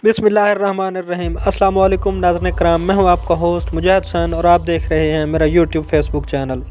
बिस्मिल्लाहिर्रहमानिर्रहीम। अस्सलाम वालेकुम नाज़रीन कराम, मैं हूं आपका होस्ट मुजाहिद हुसैन और आप देख रहे हैं मेरा यूट्यूब फेसबुक चैनल।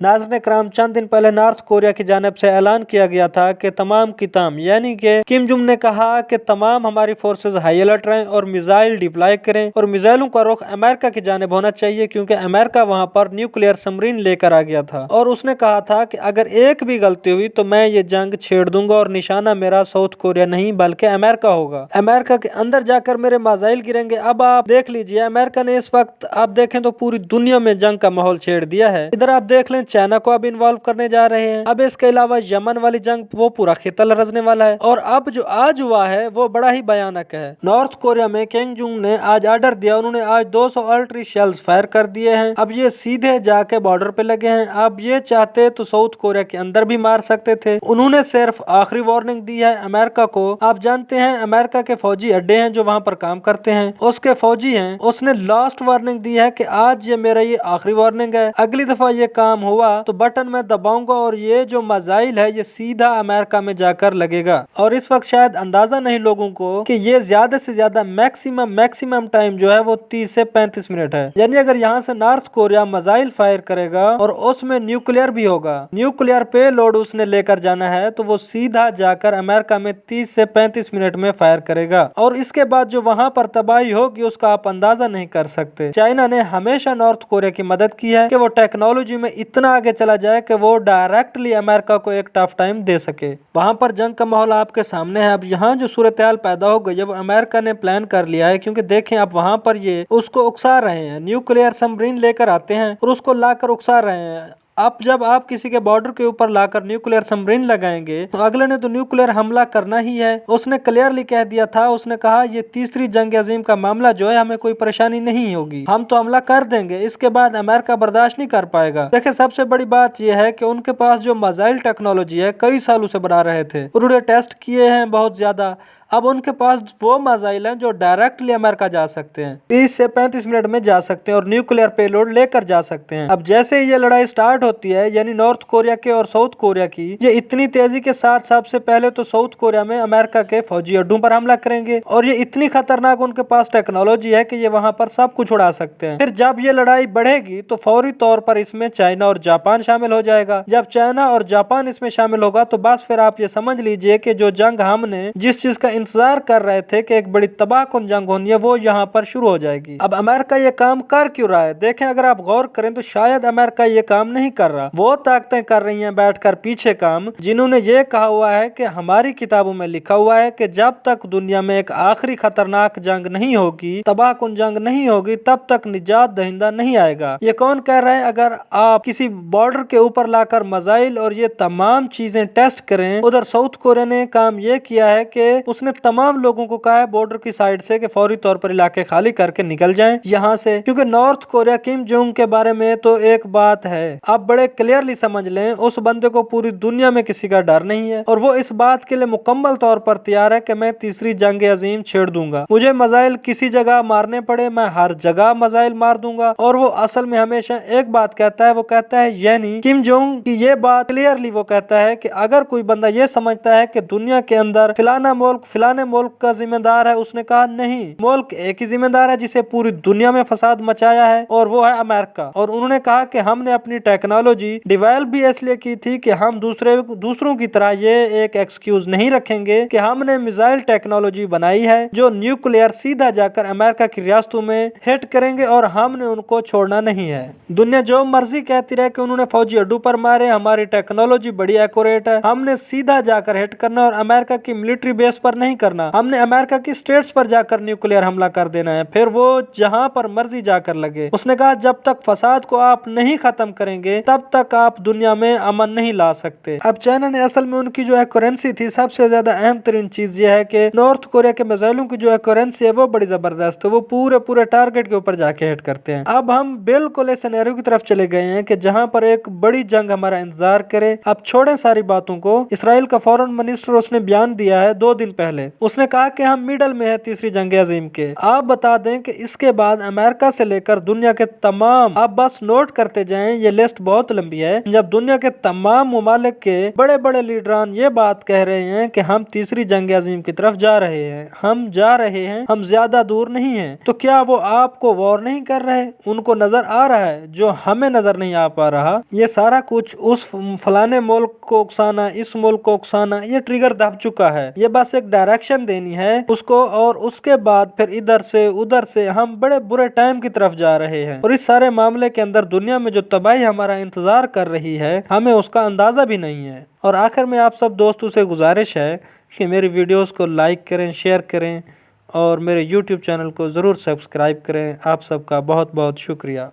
नाज़रीन कराम, चंद दिन पहले नॉर्थ कोरिया की जानिब से ऐलान किया गया था कि तमाम की तमाम यानी कि किम जोंग ने कहा कि तमाम हमारी फोर्सेस हाई अलर्ट रहें और मिसाइल डिप्लॉय करें और मिसाइलों का रुख अमेरिका की जानिब होना चाहिए क्योंकि अमेरिका वहां पर न्यूक्लियर सबमरीन लेकर आ गया था। और उसने कहा था कि अगर एक भी गलती हुई तो मैं ये जंग छेड़ दूंगा और निशाना मेरा साउथ कोरिया नहीं बल्कि अमेरिका होगा। अमेरिका के अंदर जाकर मेरे मिसाइल गिरेंगे। अब आप देख लीजिए, अमेरिका ने इस वक्त आप देखें तो पूरी दुनिया में जंग का माहौल छेड़ दिया है। इधर आप देख लें, चाइना को अब इन्वॉल्व करने जा रहे हैं। अब इसके अलावा यमन वाली जंग वो पूरा खिता लरजने वाला है। और अब जो आज हुआ है वो बड़ा ही भयानक है। नॉर्थ कोरिया में किम जोंग ने आज ऑर्डर दिया, उन्होंने आज 200 आर्टिलरी शेल्स फायर कर दिए हैं। अब ये सीधे जाके बॉर्डर पे लगे हैं। अब ये चाहते तो साउथ कोरिया के अंदर भी मार सकते थे। उन्होंने सिर्फ आखिरी वार्निंग दी है अमेरिका को। आप जानते हैं अमेरिका के फौजी अड्डे हैं जो वहाँ पर काम करते हैं, उसके फौजी हैं। उसने लास्ट वार्निंग दी है कि आज ये मेरा ये आखिरी वार्निंग है, अगली दफा ये काम हुआ तो बटन में दबाऊंगा और ये जो मिसाइल है ये सीधा अमेरिका में जाकर लगेगा। और इस वक्त शायद अंदाजा नहीं लोगों को कि ये ज्यादा से ज्यादा मैक्सिमम टाइम जो है वो 30 से 35 मिनट है। यानी अगर यहाँ से नॉर्थ कोरिया मिसाइल फायर करेगा और उसमें न्यूक्लियर भी होगा, न्यूक्लियर पे लोड उसने लेकर जाना है, तो वो सीधा जाकर अमेरिका में 30 से 35 मिनट में फायर करेगा। और इसके बाद जो वहां पर तबाही होगी उसका आप अंदाजा नहीं कर सकते। चाइना ने हमेशा नॉर्थ कोरिया की मदद की है कि वो टेक्नोलॉजी में इतना आगे चला जाए कि वो डायरेक्टली अमेरिका को एक टफ टाइम दे सके। वहां पर जंग का माहौल आपके सामने है। अब यहाँ जो सूरत हाल पैदा हो गई है वो अमेरिका ने प्लान कर लिया है, क्योंकि देखें अब वहां पर ये उसको उकसा रहे हैं, न्यूक्लियर सबमरीन लेकर आते हैं और उसको लाकर उकसा रहे हैं। अब जब आप किसी के बॉर्डर के ऊपर लाकर न्यूक्लियर सबमरीन लगाएंगे तो अगले ने तो न्यूक्लियर हमला करना ही है। उसने क्लियरली कह दिया था, उसने कहा ये तीसरी जंग अजीम का मामला जो है हमें कोई परेशानी नहीं होगी, हम तो हमला कर देंगे, इसके बाद अमेरिका बर्दाश्त नहीं कर पाएगा। देखिए सबसे बड़ी बात यह है कि उनके पास जो मिसाइल टेक्नोलॉजी है कई सालों से बना रहे थे, उन्होंने टेस्ट किए हैं बहुत ज्यादा। अब उनके पास वो मिसाइल हैं जो डायरेक्टली अमेरिका जा सकते हैं, 30 से 35 मिनट में जा सकते हैं और न्यूक्लियर पेलोड लेकर जा सकते हैं। अब जैसे ये लड़ाई स्टार्ट होती है, यानी नॉर्थ कोरिया के और साउथ कोरिया की, ये इतनी तेजी के साथ सबसे पहले तो साउथ कोरिया में अमेरिका के फौजी अड्डों पर हमला करेंगे और ये इतनी खतरनाक उनके पास टेक्नोलॉजी है कि ये वहां पर सब कुछ उड़ा सकते हैं। फिर जब ये लड़ाई बढ़ेगी तो फौरी तौर पर इसमें चाइना और जापान शामिल हो जाएगा। जब चाइना और जापान इसमें शामिल होगा तो बस फिर आप ये समझ लीजिए कि जो जंग हमने जिस चीज का इंतजार कर रहे थे कि एक बड़ी तबाहकुन जंग होनी है वो यहाँ पर शुरू हो जाएगी। अब अमेरिका ये काम कर क्यों रहा है? देखें, अगर आप गौर करें तो शायद अमेरिका ये काम नहीं कर रहा, वो ताकतें कर रही हैं बैठकर पीछे काम, जिन्होंने ये कहा हुआ है कि हमारी किताबों में लिखा हुआ है कि जब तक दुनिया में एक आखिरी खतरनाक जंग नहीं होगी, तबाहकुन जंग नहीं होगी, तब तक निजात दहिंदा नहीं आएगा। ये कौन कह रहा है? अगर आप किसी बॉर्डर के ऊपर लाकर मिसाइल और ये तमाम चीजें टेस्ट करें, उधर साउथ कोरिया ने काम ये किया है कि उसने तमाम लोगों को कहा है बॉर्डर की साइड से कि फौरी तौर पर इलाके खाली करके निकल जाएं यहाँ से, क्योंकि नॉर्थ कोरिया किम जोंग के बारे में तो एक बात है, आप बड़े क्लियरली समझ लें, उस बंदे को पूरी दुनिया में किसी का डर नहीं है और वो इस बात के लिए मुकम्मल तौर पर तैयार है कि मैं तीसरी जंग अजीम छेड़ दूंगा, मुझे मिसाइल किसी जगह मारने पड़े मैं हर जगह मिसाइल मार दूंगा। और वो असल में हमेशा एक बात कहता है, वो कहता है, यानी किम जोंग की ये बात क्लियरली वो कहता है कि अगर कोई बंदा ये समझता है कि दुनिया के अंदर फिलाना मुल्क का जिम्मेदार है, उसने कहा नहीं, मुल्क एक ही जिम्मेदार है जिसे पूरी दुनिया में फसाद मचाया है और वो है अमेरिका। और उन्होंने कहा कि हमने अपनी टेक्नोलॉजी डेवलप भी इसलिए की थी कि हम दूसरों की तरह ये एक एक्सक्यूज नहीं रखेंगे कि हमने मिसाइल टेक्नोलॉजी बनाई है जो न्यूक्लियर सीधा जाकर अमेरिका की रियासतों में हिट करेंगे और हमने उनको छोड़ना नहीं है। दुनिया जो मर्जी कहती रहे कि उन्होंने फौजी अड्डों पर मारे, हमारी टेक्नोलॉजी बड़ी एक्यूरेट है, हमने सीधा जाकर हिट करना और अमेरिका की मिलिट्री बेस पर नहीं करना, हमने अमेरिका की स्टेट्स पर जाकर न्यूक्लियर हमला कर देना है, फिर वो जहां पर मर्जी जाकर लगे। उसने कहा जब तक फसाद को आप नहीं खत्म करेंगे तब तक आप दुनिया में अमन नहीं ला सकते। अब चाइना ने असल में उनकी जो करेंसी थी, सबसे ज्यादा अहम तरीन चीज ये है कि नॉर्थ कोरिया के मिसाइलों की जो करेंसी है वो बड़ी जबरदस्त है, वो पूरे टारगेट के ऊपर जाके हिट करते हैं। अब हम बिल्कुल इस सिनेरियो की तरफ चले गए हैं कि जहां पर एक बड़ी जंग हमारा इंतजार करे। अब छोड़े सारी बातों को, इसराइल का फॉरेन मिनिस्टर उसने बयान दिया है 2 दिन पहले चले। उसने कहा कि हम मिडल में है तीसरी जंग अजीम के। आप बता दें कि इसके बाद अमेरिका से लेकर दुनिया के तमाम, आप बस नोट करते जाएं, ये लिस्ट बहुत लंबी है, जब दुनिया के तमाम मुमालिक के बड़े बड़े लीडरान ये बात कह रहे हैं कि हम तीसरी जंग अजीम की तरफ जा रहे हैं, हम जा रहे हैं, हम ज्यादा दूर नहीं हैं, तो क्या वो आपको वॉर नहीं कर रहे? उनको नजर आ रहा है जो हमें नजर नहीं आ पा रहा। ये सारा कुछ उस फलाने मुल्क को उकसाना, इस मुल्क को उकसाना, ये ट्रिगर दब चुका है। ये बस एक डायरेक्शन देनी है उसको, और उसके बाद फिर इधर से उधर से हम बड़े बुरे टाइम की तरफ जा रहे हैं। और इस सारे मामले के अंदर दुनिया में जो तबाही हमारा इंतजार कर रही है, हमें उसका अंदाजा भी नहीं है। और आखिर में आप सब दोस्तों से गुजारिश है कि मेरी वीडियोस को लाइक करें, शेयर करें और मेरे YouTube चैनल को ज़रूर सब्सक्राइब करें। आप सबका बहुत बहुत शुक्रिया।